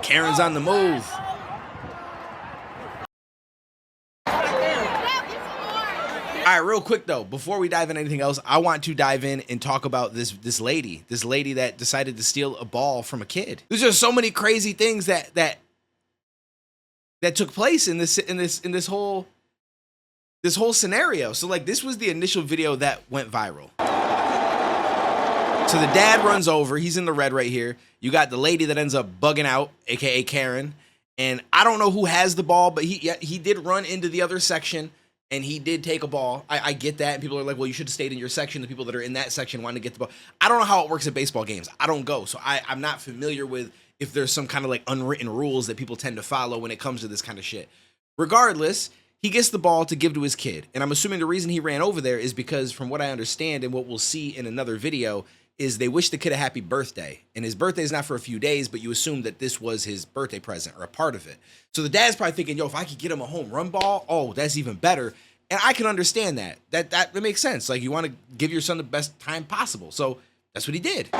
Karen's on the move. All right, real quick though, before we dive into anything else, I want to dive in and talk about this lady that decided to steal a ball from a kid. There's just so many crazy things that took place in this whole scenario. So like, this was the initial video that went viral. So the dad runs over. He's in the red right here. You got the lady that ends up bugging out, aka Karen, and I don't know who has the ball, but he did run into the other section. And he did take a ball. I get that. And people are like, well, you should have stayed in your section. The people that are in that section wanted to get the ball. I don't know how it works at baseball games. I don't go. So I'm not familiar with if there's some kind of like unwritten rules that people tend to follow when it comes to this kind of shit. Regardless, he gets the ball to give to his kid. And I'm assuming the reason he ran over there is because, from what I understand and what we'll see in another video, is they wish the kid a happy birthday. And his birthday is not for a few days, but you assume that this was his birthday present or a part of it. So the dad's probably thinking, yo, if I could get him a home run ball, oh, that's even better. And I can understand that. That makes sense. Like, you want to give your son the best time possible. So that's what he did.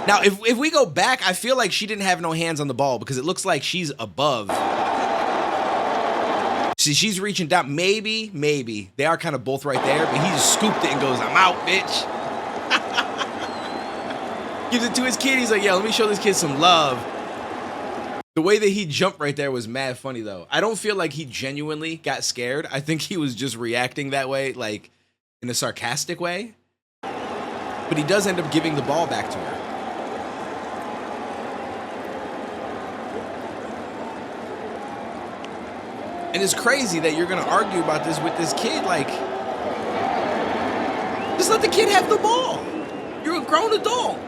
Now, if we go back, I feel like she didn't have no hands on the ball because it looks like she's above. See, she's reaching down. Maybe. They are kind of both right there, but he just scooped it and goes, I'm out, bitch. Gives it to his kid. He's like, yeah, let me show this kid some love. The way that he jumped right there was mad funny, though. I don't feel like he genuinely got scared. I think he was just reacting that way, like, in a sarcastic way. But he does end up giving the ball back to her. And it's crazy that you're going to argue about this with this kid. Like, just let the kid have the ball. You're a grown adult.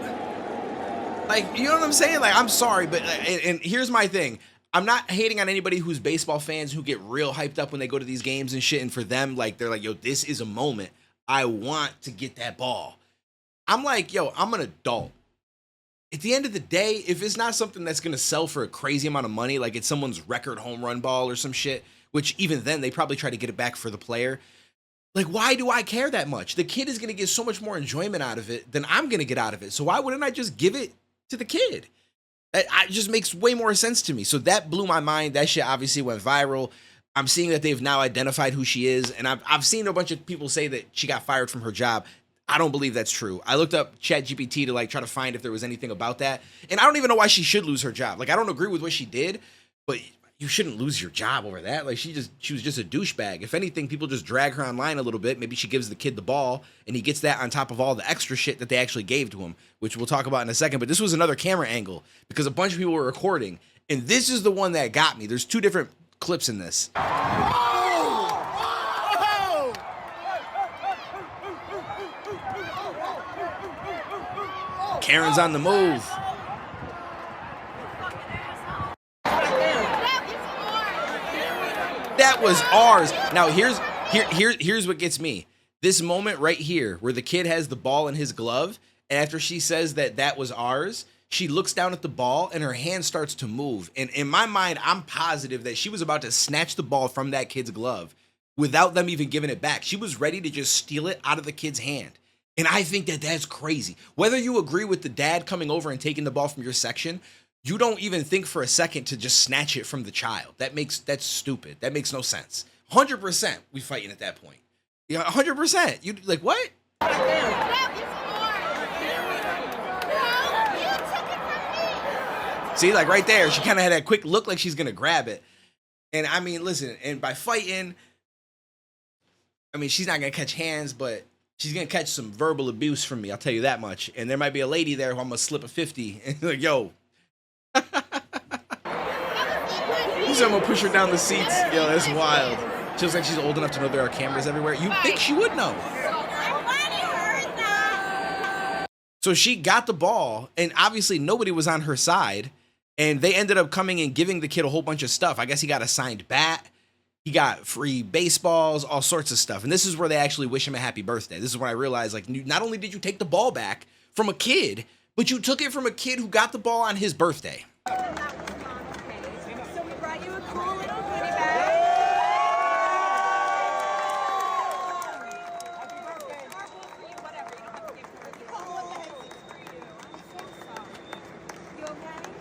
Like, you know what I'm saying? Like, I'm sorry, but, and here's my thing. I'm not hating on anybody who's baseball fans who get real hyped up when they go to these games and shit. And for them, like, they're like, yo, this is a moment. I want to get that ball. I'm like, yo, I'm an adult. At the end of the day, if it's not something that's going to sell for a crazy amount of money, like it's someone's record home run ball or some shit, which even then they probably try to get it back for the player. Like, why do I care that much? The kid is going to get so much more enjoyment out of it than I'm going to get out of it. So why wouldn't I just give it to the kid? It just makes way more sense to me. So that blew my mind. That shit obviously went viral. I'm seeing that they've now identified who she is. And I've seen a bunch of people say that she got fired from her job. I don't believe that's true. I looked up ChatGPT to like try to find if there was anything about that. And I don't even know why she should lose her job. Like, I don't agree with what she did, but you shouldn't lose your job over that. Like, she was just a douchebag. If anything, people just drag her online a little bit. Maybe she gives the kid the ball and he gets that on top of all the extra shit that they actually gave to him, which we'll talk about in a second. But this was another camera angle because a bunch of people were recording. And this is the one that got me. There's two different clips in this. Karen's on the move. That was ours. Now here's what gets me. This moment right here where the kid has the ball in his glove, and after she says that was ours, she looks down at the ball and her hand starts to move. And in my mind, I'm positive that she was about to snatch the ball from that kid's glove without them even giving it back. She was ready to just steal it out of the kid's hand. And I think that that's crazy. Whether you agree with the dad coming over and taking the ball from your section, you don't even think for a second to just snatch it from the child. That's stupid. That makes no sense. 100% we fighting at that point. Yeah, 100%. You like what? See, like right there, she kind of had that quick look like she's gonna grab it. And I mean, listen, and by fighting, I mean, she's not gonna catch hands, but she's going to catch some verbal abuse from me, I'll tell you that much. And there might be a lady there who I'm going to slip a 50. And like, yo. He said I'm going to push her down the seats. Yo, that's wild. She looks like she's old enough to know there are cameras everywhere. You think she would know. So she got the ball, and obviously nobody was on her side. And they ended up coming and giving the kid a whole bunch of stuff. I guess he got a signed bat. He got free baseballs, all sorts of stuff. And this is where they actually wish him a happy birthday. This is when I realized, like, not only did you take the ball back from a kid, but you took it from a kid who got the ball on his birthday. So we brought you a cool little goodie bag. Happy birthday. Marble for you, whatever. You don't have to give her a gift. Oh, what the heck is for you? I'm so sorry. You okay?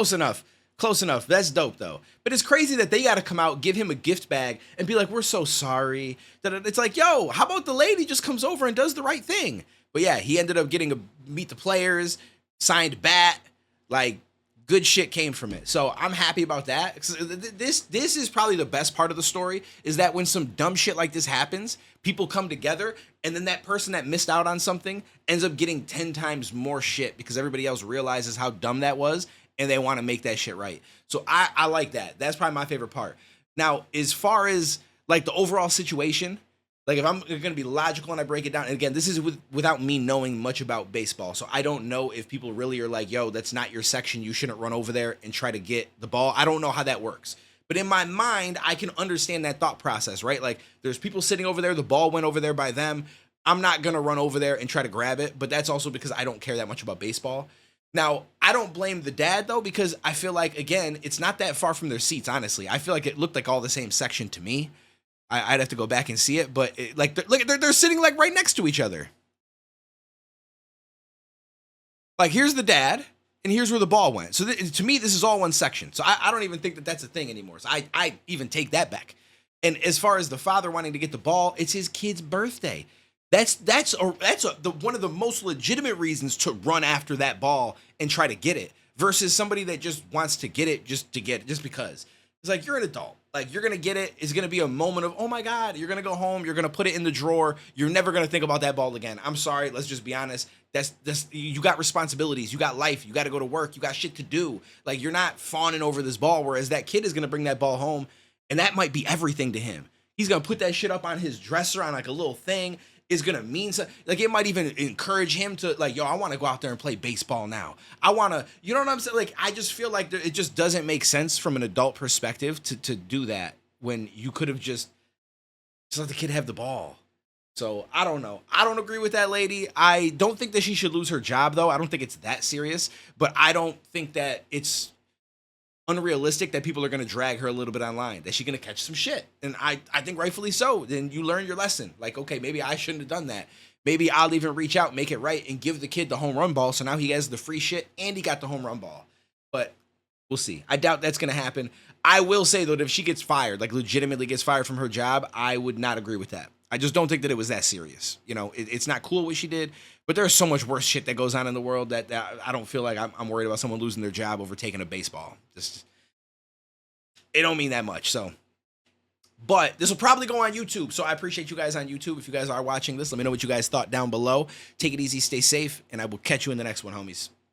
close enough. Close enough. That's dope, though. But it's crazy that they got to come out, give him a gift bag, and be like, we're so sorry. It's like, yo, how about the lady just comes over and does the right thing? But yeah, he ended up getting to meet the players, signed bat, like, good shit came from it. So I'm happy about that. This is probably the best part of the story, is that when some dumb shit like this happens, people come together, and then that person that missed out on something ends up getting 10 times more shit because everybody else realizes how dumb that was, and they want to make that shit right. So I like that. That's probably my favorite part. Now, as far as like the overall situation, like if I'm going to be logical and I break it down, and again, this is without me knowing much about baseball. So I don't know if people really are like, yo, that's not your section. You shouldn't run over there and try to get the ball. I don't know how that works. But in my mind, I can understand that thought process, right? Like there's people sitting over there. The ball went over there by them. I'm not going to run over there and try to grab it. But that's also because I don't care that much about baseball. Now, I don't blame the dad, though, because I feel like, again, it's not that far from their seats, honestly. I feel like it looked like all the same section to me. I'd have to go back and see it, but they're sitting like right next to each other. Like, here's the dad, and here's where the ball went. So to me, this is all one section. So I don't even think that that's a thing anymore. So I even take that back. And as far as the father wanting to get the ball, it's his kid's birthday. That's one of the most legitimate reasons to run after that ball and try to get it versus somebody that just wants to get it just because. It's like, you're an adult. Like, you're going to get it. It's going to be a moment of, oh my God, you're going to go home. You're going to put it in the drawer. You're never going to think about that ball again. I'm sorry. Let's just be honest. You got responsibilities. You got life. You got to go to work. You got shit to do. Like, you're not fawning over this ball, whereas that kid is going to bring that ball home, and that might be everything to him. He's going to put that shit up on his dresser on like a little thing. Is going to mean something. Like, it might even encourage him to, like, yo, I want to go out there and play baseball now. I want to, you know what I'm saying? Like, I just feel like it just doesn't make sense from an adult perspective to do that when you could have just let the kid have the ball. So, I don't know. I don't agree with that lady. I don't think that she should lose her job, though. I don't think it's that serious. But I don't think that it's unrealistic that people are going to drag her a little bit online, that she's going to catch some shit. And I think rightfully so. Then you learn your lesson. Like, okay, maybe I shouldn't have done that. Maybe I'll even reach out, make it right, and give the kid the home run ball. So now he has the free shit and he got the home run ball. But we'll see. I doubt that's going to happen. I will say, though, that if she gets fired, like legitimately gets fired from her job, I would not agree with that. I just don't think that it was that serious. You know, it's not cool what she did, but there's so much worse shit that goes on in the world that I don't feel like I'm worried about someone losing their job over taking a baseball. Just, it don't mean that much. So, but this will probably go on YouTube. So I appreciate you guys on YouTube. If you guys are watching this, let me know what you guys thought down below. Take it easy, stay safe, and I will catch you in the next one, homies.